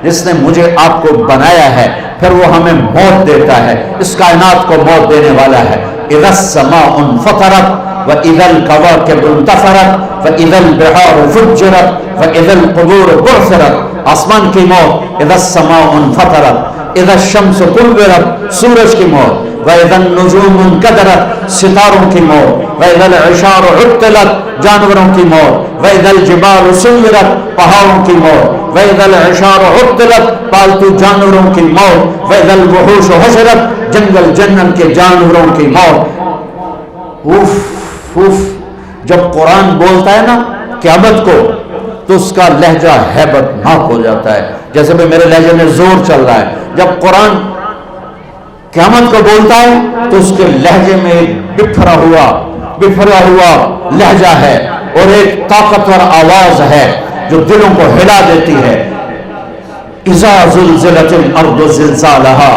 جس نے مجھے آپ کو بنایا ہے پھر وہ ہمیں موت دیتا ہے، اس کائنات کو موت دینے والا ہے۔ اذا السماء انفطرت واذا الكواكب انتثرت واذا البحار فجرت واذا القبور بعثرت، آسمان کی موت، اذا السماء انفطرت، اذا الشمس كورت، سورج کی موت، واذا النجوم انكدرت، ستاروں کی موت، واذا العشار عطلت، جانوروں کی موت، واذا الجبال سيرت، پہاڑوں کی موت، واذا العشار عطلت، پالتو جانوروں کی موت، واذا الوحوش حشرت، جنگل جنگل کے جانوروں کی موت۔ جب قرآن بولتا ہے نا قیامت کو تو اس کا لہجہ ہیبت ناک ہو جاتا ہے، جیسے بھی میرے لہجے میں زور چل رہا ہے۔ جب قرآن قیامت کو بولتا ہے تو اس کے لہجے میں ایک بکھرا ہوا لہجہ ہے اور ایک طاقتور آواز ہے جو دلوں کو ہلا دیتی ہے۔ اذا زلزلت الارض زلزالها،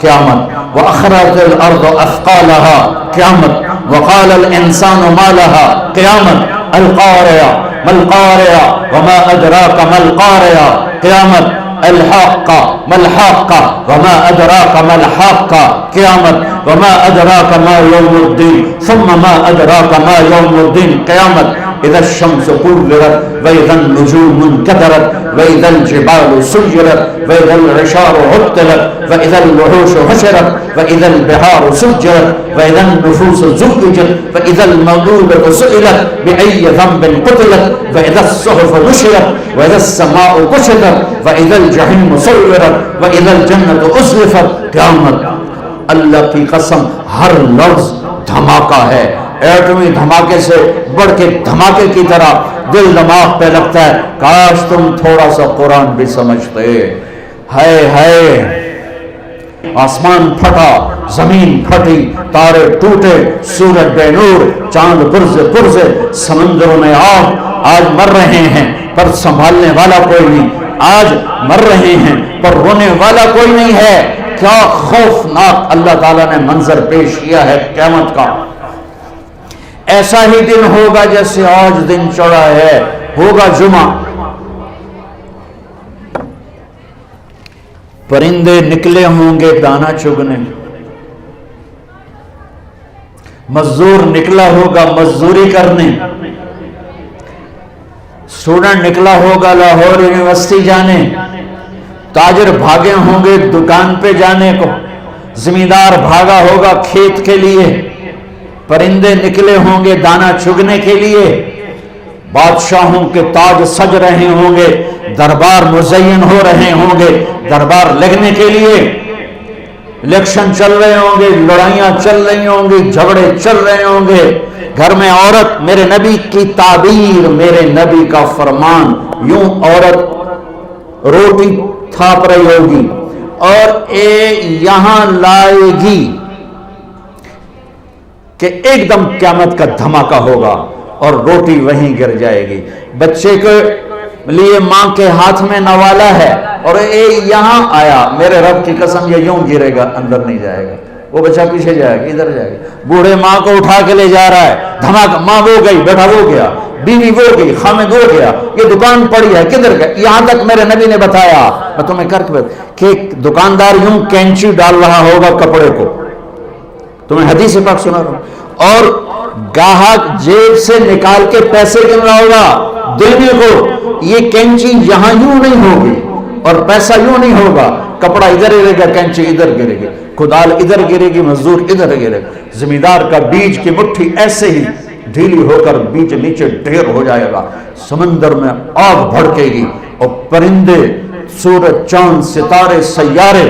قیامت، واخرجت الارض اثقالها، قیامت، وقال الانسان ما لها، قیامت، القارعہ ما القارعہ وما ادراک ما القارعہ، قیامت، الحاقہ ما الحاقہ وما ادراک ما الحاقہ، قیامت، وما ادراک ما یوم الدین ثم ما ادراک ما یوم الدین، قیامت، اذا الشمس كورت واذا النجوم انكدرت واذا الجبال سيرت واذا العشار عطلت واذا الوحوش حشرت واذا البحار سجرت واذا النفوس زوجت واذا الموءودة سئلت بأي ذنب قتلت واذا الصحف نشرت واذا السماء كشطت واذا الجحيم سعرت واذا الجنة أزلفت، قیامت۔ اللہ کی قسم ہر لفظ دھماکہ ہے، ایٹمی دھماکے سے بڑھ کے دھماکے کی طرح دل دماغ پہ لگتا ہے۔ کاش تم تھوڑا سا قرآن بھی سمجھتے۔ ہائے آسمان پھٹا، زمین پھٹی، تارے ٹوٹے، سورج بے نور، چاند پرزے، سمندروں میں آج مر رہے ہیں پر سنبھالنے والا کوئی نہیں، آج مر رہے ہیں پر رونے والا کوئی نہیں ہے۔ کیا خوفناک اللہ تعالیٰ نے منظر پیش کیا ہے قیامت کا۔ ایسا ہی دن ہوگا جیسے آج دن چڑھا ہے، ہوگا جمعہ، پرندے نکلے ہوں گے دانا چگنے، مزدور نکلا ہوگا مزدوری کرنے، اسٹوڈنٹ نکلا ہوگا لاہور یونیورسٹی جانے، تاجر بھاگے ہوں گے دکان پہ جانے کو، زمیندار بھاگا ہوگا کھیت کے لیے، پرندے نکلے ہوں گے دانا چگنے کے لیے، بادشاہوں کے تاج سج رہے ہوں گے، دربار مزین ہو رہے ہوں گے دربار لگنے کے لیے، الیکشن چل رہے ہوں گے، لڑائیاں چل رہی ہوں گی، جھگڑے چل رہے ہوں گے، گھر میں عورت، میرے نبی کی تعبیر، میرے نبی کا فرمان، یوں عورت روٹی تھاپ رہی ہوگی اور یہاں لائے گی کہ ایک دم قیامت کا دھماکہ ہوگا اور روٹی وہیں گر جائے گی۔ بچے کے لیے ماں کے ہاتھ میں نوالا ہے اور یہاں آیا، میرے رب کی قسم یہ یوں گرے گا، اندر نہیں جائے گا، وہ بچہ پیچھے جائے گا، ادھر جائے گا۔ بوڑھے ماں کو اٹھا کے لے جا رہا ہے، دھماکہ، ماں وہ گئی، بیٹا وہ گیا، بیوی وہ گئی، خامد وہ گیا، یہ دکان پڑی ہے کدھر گئی، یہاں تک میرے نبی نے بتایا، میں تمہیں کر کے کہ دکاندار یوں کینچی ڈال رہا ہوگا کپڑے کو، تمہیں حدیث پاک سنا رہا ہوں، اور گاہک جیب سے نکال کے پیسے گن رہا ہوگا دل میں کو، یہ کینچی یہاں یوں نہیں ہوگی اور پیسہ یوں نہیں ہوگا، کپڑا ادھر گرے گا، کینچی ادھر گرے گی، کدال ادھر گرے گی، مزدور ادھر گرے گا، زمیندار کا بیج کی مٹھی ایسے ہی ڈھیلی ہو کر بیج نیچے ڈھیر ہو جائے گا، سمندر میں آگ بھڑکے گی اور پرندے، سورج، چاند، ستارے، سیارے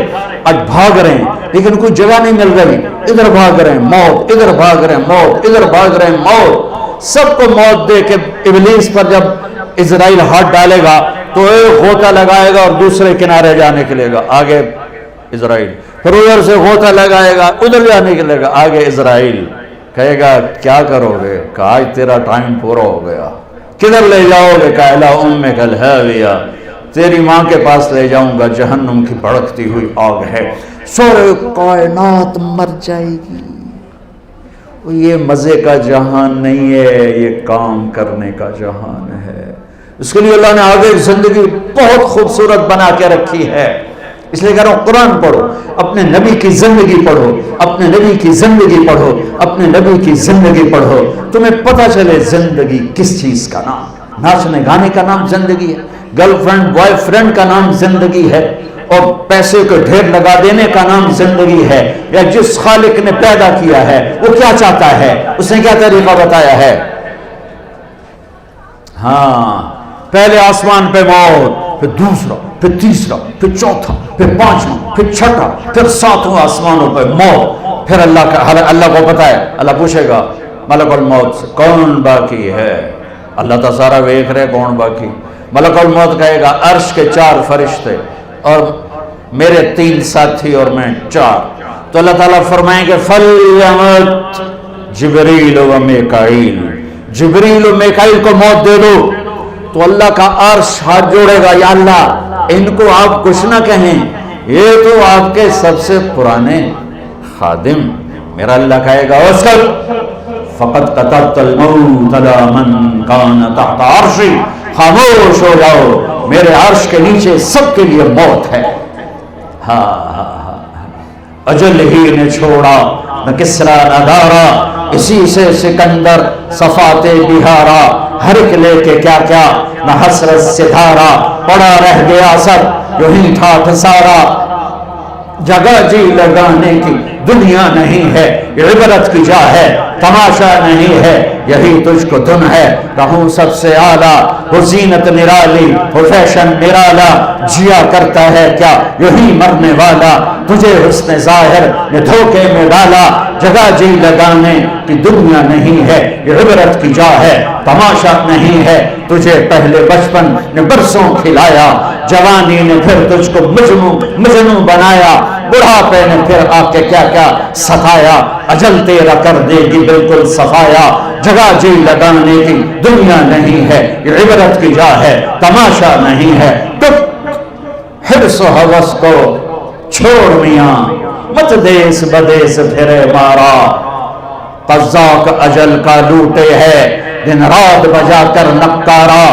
آج بھاگ رہے ہیں لیکن کوئی جگہ نہیں مل رہی، ادھر بھاگ رہے ہیں موت، ادھر بھاگ رہے ہیں موت، ادھر بھاگ رہے ہیں موت، سب کو موت دے کے ابلیس پر جب اسرائیل ہاتھ ڈالے گا تو ایک غوطہ لگائے گا اور دوسرے کنارے جانے کے لیے گا، آگے اسرائیل، پھر ادھر سے غوطہ لگائے گا ادھر جانے کے لیے گا، آگے اسرائیل، کہے گا کیا کرو گے، کہا آج تیرا ٹائم پورا ہو گیا، کدھر لے جاؤ گے، کہا الی امک الہاویہ، تیری ماں کے پاس لے جاؤں گا، جہنم کی بھڑکتی ہوئی آگ ہے، سورے کائنات مر جائے گی۔ یہ مزے کا جہان نہیں ہے، یہ کام کرنے کا جہان ہے۔ اس کے لیے اللہ نے آگے زندگی بہت خوبصورت بنا کے رکھی ہے. اس لیے کہہ رہا ہوں قرآن پڑھو، اپنے نبی کی زندگی پڑھو، اپنے نبی کی زندگی پڑھو، اپنے نبی کی زندگی پڑھو، تمہیں پتہ چلے زندگی کس چیز کا نام. ناچنے گانے کا نام زندگی ہے، گرل فرینڈ بوائے فرینڈ کا نام زندگی ہے، اور پیسے کو ڈھیر لگا دینے کا نام زندگی ہے. یا جس خالق نے پیدا کیا ہے وہ کیا چاہتا ہے، اس نے کیا طریقہ بتایا ہے. ہاں، پہلے آسمان پہ موت، پھر دوسرا، پھر تیسرا، پھر چوتھا، پھر پانچواں، پھر چھٹا، پھر ساتواں آسمانوں پہ موت. پھر اللہ کو پتا ہے، اللہ پوچھے گا ملک الموت سے کون باقی ہے. اللہ تو سارا دیکھ رہے کون باقی. ملک الموت کہے گا عرش کے 4 فرشتے اور میرے 3 ساتھی اور میں 4. تو اللہ تعالیٰ فرمائیں گے فَلْيَمُتْ جبریل و میکائیل، جبریل و میکائیل کو موت دے دو. تو اللہ کا عرش ہاتھ جوڑے گا، یا اللہ ان کو آپ کچھ نہ کہیں، یہ تو آپ کے سب سے پرانے خادم. میرا اللہ کہے گا اسکت فقط قتلت الموت علی من کان تحت عرشی، خاموش ہو جاؤ، میرے عرش کے نیچے سب کے لیے موت ہے. اجل ہی نے چھوڑا نہ کسرا نہ دارا، اسی سے سکندر صفات بہارا، ہر ایک لے کے کیا کیا نہ حسرت سے دھارا، پڑا رہ گیا سب یوں ٹھاٹھ سارا. جگہ جی لگانے کی دنیا نہیں ہے، عبرت کی جا ہے تماشا نہیں ہے، یہی تجھ کو دن ہے رہوں سب سے اعلیٰ. وہ زینت نرالی، وہ فیشن نرالا، جیا کرتا ہے کیا یہی مرنے والا. تجھے حسن ظاہر نے دھوکے میں ڈالا، جگہ جی لگانے کی دنیا نہیں ہے، یہ عبرت کی جا ہے تماشا نہیں ہے. تجھے پہلے بچپن نے برسوں کھلایا، جوانی نے پھر تجھ کو مجنوں بنایا، بڑھاپے نے پھر آ کے کیا کیا ستایا. اجل تیرا کر دے گی بالکل صفایا، جگہ جی لگانے کی دنیا نہیں ہے، یہ عبرت کی جا ہے تماشا نہیں ہے. حرص و حوث کو چھوڑ میاں، مت دیس بدیس پھرے مارا. قذاق اجل کا لوٹے ہے دن رات بجا کر نکارا.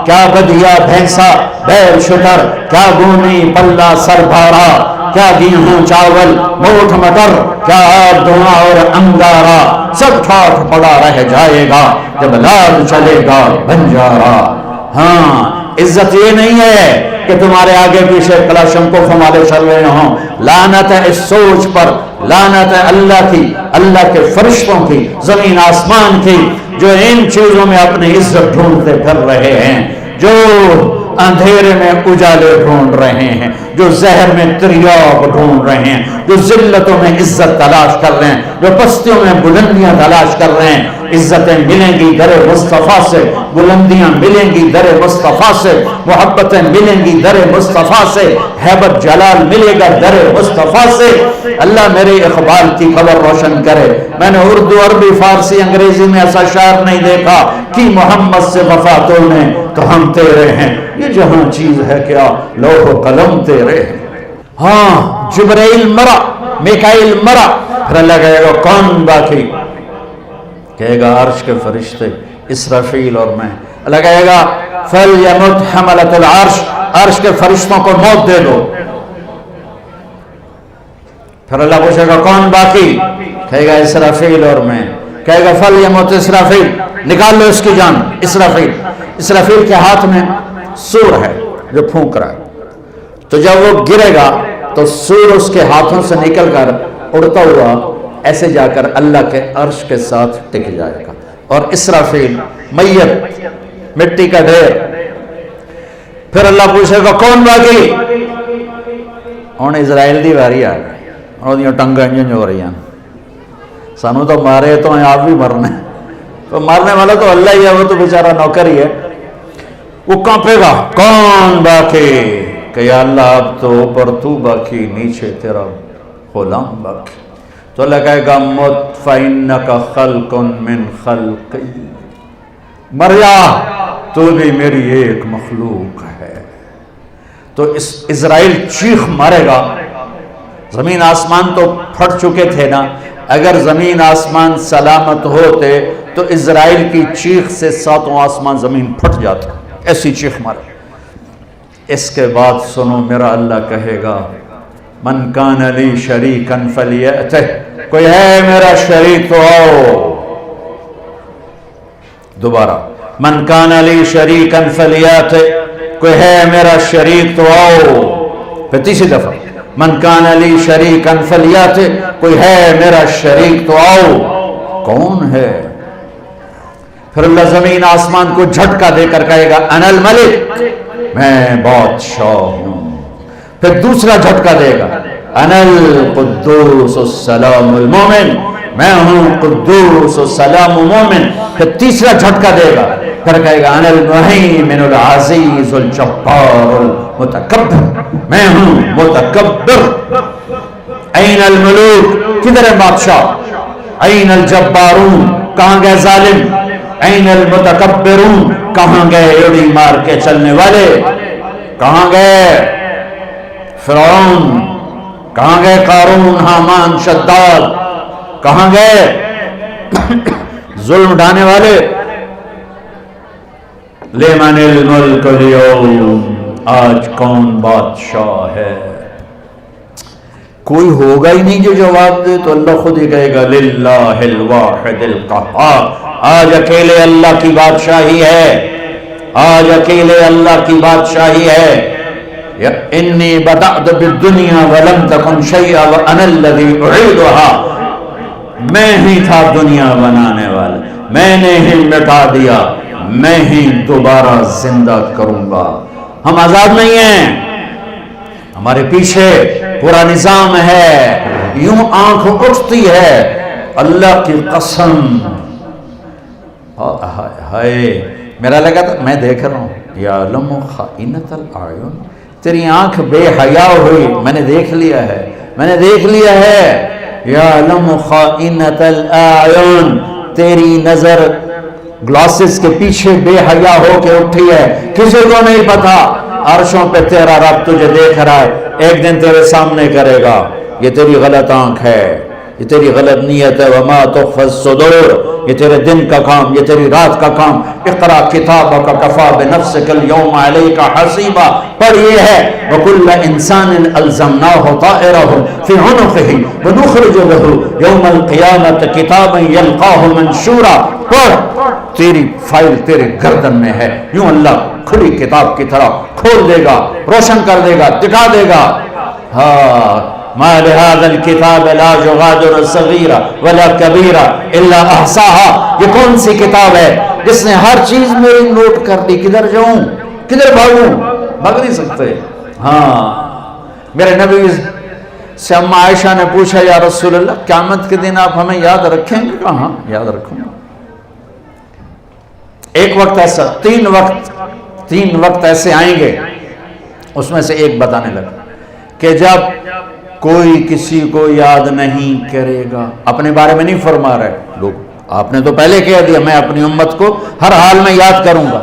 کیا بدیا بھینسا بیل شتر، کیا گونی پلہ سر بھارا، کیا گیہوں چاول موٹھ مٹر، کیا آب دھواں اور انگارا. سب ٹھاٹھ پڑا رہ جائے گا جب لال چلے گا بنجارا. ہاں، عزت یہ نہیں ہے کہ تمہارے آگے پیچھے کلاشنکوف ہمارے چل رہے ہوں. لعنت ہے اس سوچ پر، لعنت ہے اللہ کی، اللہ کے فرشتوں کی، زمین آسمان کی، جو ان چیزوں میں اپنی عزت ڈھونڈتے پھر رہے ہیں، جو اندھیرے میں اجالے ڈھونڈ رہے ہیں، جو زہر میں تریاق ڈھونڈ رہے ہیں، جو ذلتوں میں عزت تلاش کر رہے ہیں، جو پستیوں میں بلندیاں تلاش کر رہے ہیں. عزتیں ملیں گی در مصطفیٰ سے، بلندیاں ملیں گی در مصطفیٰ سے، محبتیں ملیں گی در مصطفیٰ سے، ہیبت جلال ملے گا در مصطفیٰ سے. اللہ میرے اقبال کی خبر روشن کرے. میں نے اردو، عربی، فارسی، انگریزی میں ایسا شعر نہیں دیکھا کہ محمد سے وفا تو نے تو ہم تیرے ہیں. یہ جہاں چیز ہے کیا لوح و قلم تیرے ہیں. ہاں، جبرائیل مرا، میکائیل مرا، پھر اللہ کہے گا کون باقی؟ کہے گا عرش کے فرشتے اسرافیل اور میں. اللہ کہے گا فَلْيَمُتْ حَمَلَةُ الْعَرْشِ، عرش کے فرشتوں کو موت دے دو. پھر اللہ پوچھے گا کون باقی؟ کہے گا اسرافیل اور میں. کہے گا فَلْيَمُتْ اسرافیل، نکال لو اس کی جان. اسرافیل، اسرافیل کے ہاتھ میں سور ہے جو پھونک رہا ہے. تو جب وہ گرے گا تو سور اس کے ہاتھوں سے نکل کر اڑتا ہوا ایسے جا کر اللہ کے عرش کے ساتھ ٹک جائے گا. اور اسرافیل میت، مٹی کا ڈھیر. پھر اللہ پوچھے گا کون باقی؟ ہن اسرائیل دی واری آ گئی، اور ٹنگاں انج ہو رہی ہیں. سانو تو مارے تو ہیں، آپ بھی مرنے. تو مارنے والا تو اللہ ہی ہے، وہ تو بیچارہ نوکر ہی ہے. وہ کانپے گا کون باقی؟ کہ یا اللہ اب تو اوپر تو باقی، نیچے تیرا غلام باقی. تو اللہ کہے گا مت فَإِنَّكَ خَلْقٌ مِّن خَلْقِي، مر جا، تو بھی میری ایک مخلوق ہے. تو اسرائیل چیخ مارے گا. زمین آسمان تو پھٹ چکے تھے نا. اگر زمین آسمان سلامت ہوتے تو اسرائیل کی چیخ سے 7 آسمان زمین پھٹ جاتا. ایسی چیخ مارا. اس کے بعد سنو میرا اللہ کہے گا من کان لی شریکن فلیأتہ، کوئی ہے میرا شریک تو آؤ. دوبارہ من کان لی شریکن فلیأتہ، کوئی ہے میرا شریک تو آؤ. پھر تیسری دفعہ من کان لی شریکن فلیأتہ، کوئی ہے میرا شریک تو آؤ. کون ہے؟ پھر اللہ زمین آسمان کو جھٹکا دے کر کہے گا انا الملک، میں بادشاہ ہوں. پھر دوسرا جھٹکا دے گا انا القدوس السلام المومن، میں ہوں قدوس السلام مومن. پھر تیسرا جھٹکا دے گا، پھر کہے گا انا المہیمن العزیز الجبار المتکبر، میں ہوں متکبر. این الملوک، کدھر ہے بادشاہ؟ این الجبارون، کہاں گئے ظالم؟ این المتکبرون، کہاں گئے ایڑی مار کے چلنے والے؟ کہاں گئے فرعون؟ کہاں گئے قارون، حامان، شداد؟ کہاں گئے ظلم ڈھانے والے؟ لمن الملک اليوم، آج کون بادشاہ ہے؟ کوئی ہوگا ہی نہیں جو جواب دے. تو اللہ خود ہی کہے گا للہ الواحد القہار، آج اکیلے اللہ کی بادشاہی ہے، آج اکیلے اللہ کی بادشاہی ہے. انی بدأت بالدنیا ولم تکن شیئا وانا الذی اعیدها، میں ہی تھا دنیا بنانے والا، میں نے ہی مٹا دیا، میں ہی دوبارہ زندہ کروں گا. ہم آزاد نہیں ہیں، ہمارے پیچھے پورا نظام ہے. یوں آنکھ اٹھتی ہے اللہ کی قسم. ہائے میرا لگا تھا میں دیکھ رہا ہوں یعلم خائنۃ الاعین، تیری آنکھ بے حیا ہوئی، میں نے دیکھ لیا ہے، میں نے دیکھ لیا ہے. یعلم خائنۃ الاعین، تیری نظر گلاسز کے پیچھے بے حیا ہو کے اٹھی ہے، کسی کو نہیں پتا. عرشوں پہ تیرا رب تجھے دیکھ رہا ہے، ایک دن تیرے سامنے کرے گا یہ تیری غلط آنکھ ہے، یہ تیری غلط نیت ہے. وما تخفی الصدور، یہ تیرے دن کا کام، یہ تیری رات کا کام. اقرا کتابک کفی بنفسک اليوم علیک حسیبا، پڑھ یہ ہے وکل انسان الزمناہ طائرہ فی عنقہ ونخرج له یوم القیامۃ کتابا یلقاہ منشورا. پڑھ تیری فائل تیرے گردن میں ہے. یوں اللہ کھلی کتاب کی طرح کھول دے گا، روشن کر دے گا، دکھا دے گا. ہاں ما لهذا الكتاب لا يغادر صغيرة ولا كبيرة الا احصاها، یہ کون سی کتاب ہے جس نے ہر چیز میری نوٹ کر لی؟ کدھر جاؤں، کدھر بھاگوں؟ بھاگ نہیں سکتے. ہاں میرے نبی سے اما عائشہ نے پوچھا یا رسول اللہ قیامت کے دن آپ ہمیں یاد رکھیں گے؟ کہاں یاد رکھوں گا. ایک وقت ایسا، تین وقت ایسے آئیں گے، اس میں سے ایک بتانے لگا کہ جب کوئی کسی کو یاد نہیں کرے گا. اپنے بارے میں نہیں فرما رہے لوگ، آپ نے تو پہلے کہہ دیا میں اپنی امت کو ہر حال میں یاد کروں گا.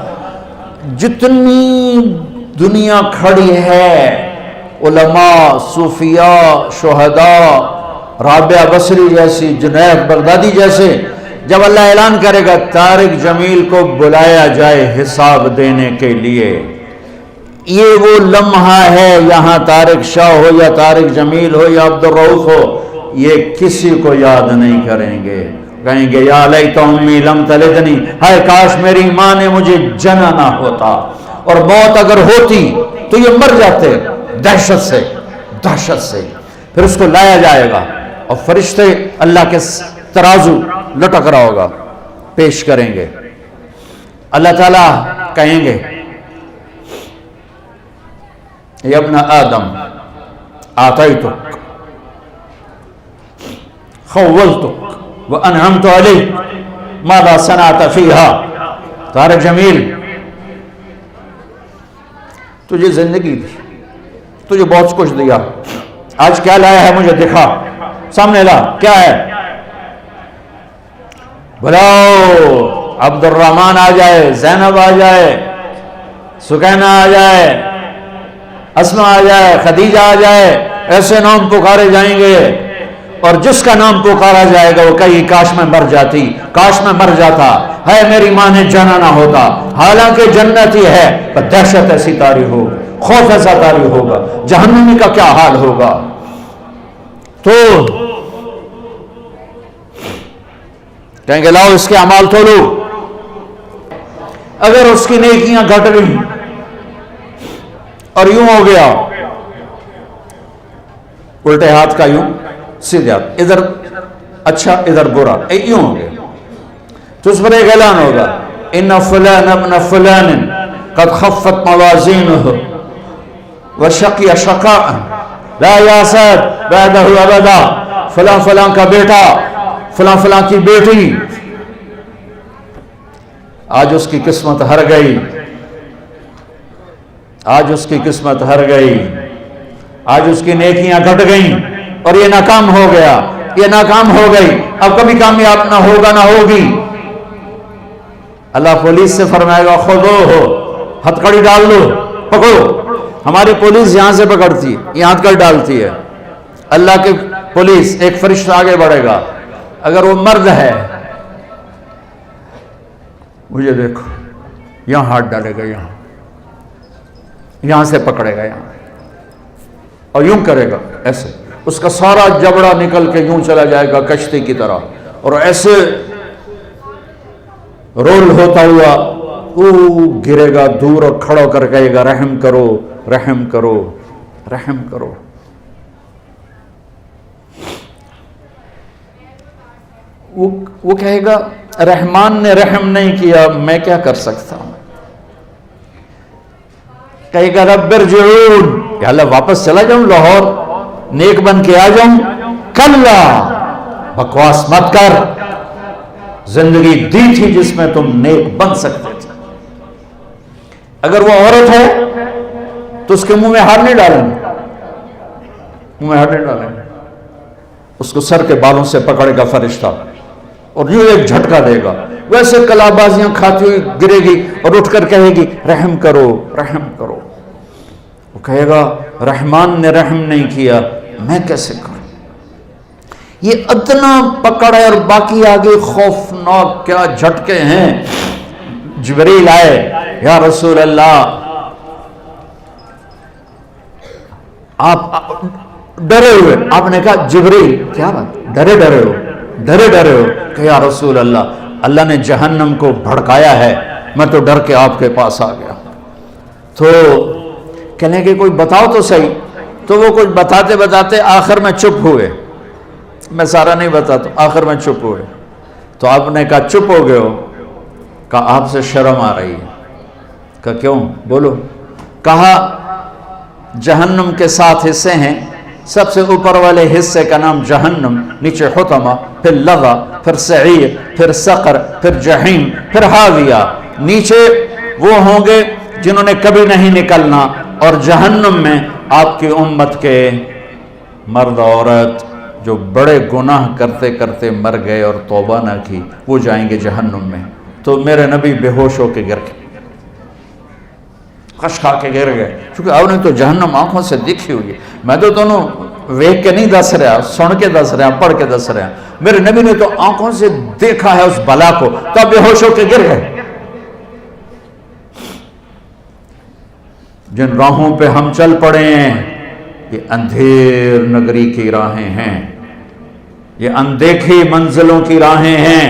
جتنی دنیا کھڑی ہے، علماء، صوفیاء، شہداء، رابعہ بصری جیسی، جنید بغدادی جیسے، جب اللہ اعلان کرے گا طارق جمیل کو بلایا جائے حساب دینے کے لیے، یہ وہ لمحہ ہے. یہاں طارق شاہ ہو یا طارق جمیل ہو یا عبدالرؤف ہو، یہ کسی کو یاد نہیں کریں گے. کہیں گے یا لیت امی لم تلدنی، ہائے کاش میری ماں نے مجھے جنا نہ ہوتا. اور موت اگر ہوتی تو یہ مر جاتے دہشت سے. پھر اس کو لایا جائے گا اور فرشتے اللہ کے ترازو لٹک رہا ہوگا، پیش کریں گے. اللہ تعالیٰ کہیں گے یا ابن آدم آتیتک خولتک وانعمت علیک ماذا صنعت فیہا. طارق جمیل تجھے زندگی دی، تجھے بہت کچھ دیا، آج کیا لایا ہے مجھے دکھا، سامنے لا کیا ہے. بلاؤ عبد الرحمن آ جائے، زینب آ جائے، سکینہ آ جائے، اسماء آ جائے، خدیجہ آ جائے. ایسے نام پکارے جائیں گے، اور جس کا نام پکارا جائے گا وہ کہیں کاش میں مر جاتی، کاش میں مر جاتا، ہے میری ماں نے جانا نہ ہوتا، حالانکہ جنت ہی ہے، پر دہشت ایسی طاری ہو، خوف ایسا طاری ہوگا، جہنمی کا کیا حال ہوگا۔ تو کہیں گے لاؤ اس کے اعمال تولو، اگر اس کی نیکیاں گھٹ گئی اور یوں ہو گیا الٹے ہاتھ کا یوں سیدھے ہاتھ، ادھر اچھا ادھر برا، یوں ہو گیا، تو اس پر ایک اعلان ہوگا ان فلان ابن فلان قد خفت موازینہ وشقی شقاء لا یاسر بعدہ ابدا، فلاں فلاں کا بیٹا، فلاں فلاں کی بیٹی آج اس کی قسمت ہر گئی، آج اس کی قسمت ہر گئی، آج اس کی نیکیاں گھٹ گئیں اور یہ ناکام ہو گیا، یہ ناکام ہو گئی، اب کبھی کامیاب نہ ہوگا نہ ہوگی۔ اللہ پولیس سے فرمائے گا خودو ہو، ہتھ کڑی ڈال دو، پکڑو۔ ہماری پولیس یہاں سے پکڑتی ہے، یہاں ہتھ کڑی ڈالتی ہے، اللہ کی پولیس ایک فرشتہ آگے بڑھے گا، اگر وہ مرد ہے مجھے دیکھو، یہاں ہاتھ ڈالے گا، یہاں سے پکڑے گا، یہاں اور یوں کرے گا ایسے، اس کا سارا جبڑا نکل کے یوں چلا جائے گا کشتی کی طرح، اور ایسے رول ہوتا ہوا گرے گا دور اور کھڑا کر کہے گا رحم کرو رحم کرو رحم کرو۔ وہ کہے گا رحمان نے رحم نہیں کیا، میں کیا کر سکتا ہوں؟ کہے گا رب ارجعون، کہ اللہ واپس چلا جاؤں لاہور، نیک بن کے آ جاؤں؟ کلا، بکواس مت کر، زندگی دی تھی جس میں تم نیک بن سکتے تھے۔ اگر وہ عورت ہے تو اس کے منہ میں ہار نہیں ڈالیں، منہ میں ہار نہیں ڈالیں، اس کو سر کے بالوں سے پکڑے گا فرشتہ اور یوں ایک جھٹکا دے گا، ویسے کلابازیاں کھاتی ہوئی گرے گی اور اٹھ کر کہے گی رحم کرو رحم کرو۔ وہ کہے گا رحمان نے رحم نہیں کیا، میں کیسے کروں؟ یہ ادنا پکڑ ہے اور باقی آگے خوفناک کیا جھٹکے ہیں۔ جبریل آئے، یا رسول اللہ آپ ڈرے ہوئے، آپ نے کہا جبریل کیا بات، ڈرے ہو کہ یا رسول اللہ اللہ نے جہنم کو بھڑکایا ہے، میں تو ڈر کے آپ کے پاس آ گیا۔ تو کہنے کہ کوئی بتاؤ تو صحیح، تو وہ کچھ بتاتے بتاتے آخر میں چپ ہوئے، میں سارا نہیں بتاتا، آخر میں چپ ہوئے۔ تو آپ نے کہا چپ ہو گئے ہو؟ کہا آپ سے شرم آ رہی ہے۔ کہا کیوں؟ بولو۔ کہا جہنم کے 7 حصے ہیں، سب سے اوپر والے حصے کا نام جہنم، نیچے حطمہ، پھر لظہ، پھر سعیر، پھر سقر، پھر جہیم، پھر حاویہ۔ نیچے وہ ہوں گے جنہوں نے کبھی نہیں نکلنا، اور جہنم میں آپ کی امت کے مرد عورت جو بڑے گناہ کرتے کرتے مر گئے اور توبہ نہ کی، وہ جائیں گے جہنم میں۔ تو میرے نبی بے ہوش ہو کے گر گئے، خش کھا کے گر گئے، چونکہ آپ نے تو جہنم آنکھوں سے دیکھی ہوئی ہے، میں تو دونوں ویک کے نہیں دس رہا، سن کے دس رہا، پڑھ کے دس رہا، میرے نبی نے تو آنکھوں سے دیکھا ہے اس بلا کو، تو بے ہوش ہو کے گر گئے۔ جن راہوں پہ ہم چل پڑے ہیں یہ اندھیر نگری کی راہیں ہیں، یہ اندیکھی منزلوں کی راہیں ہیں،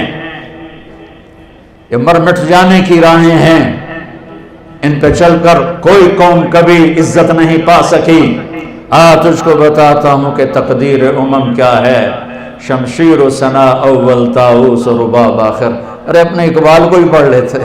یہ مر مٹ جانے کی راہیں ہیں، ان پہ چل کر کوئی قوم کبھی عزت نہیں پا سکی۔ تجھ کو بتاتا ہوں کہ تقدیر امم کیا ہے، شمشیر و ثنا اول طاؤس و رباب آخر۔ ارے اپنے اقبال کو ہی پڑھ لیتے۔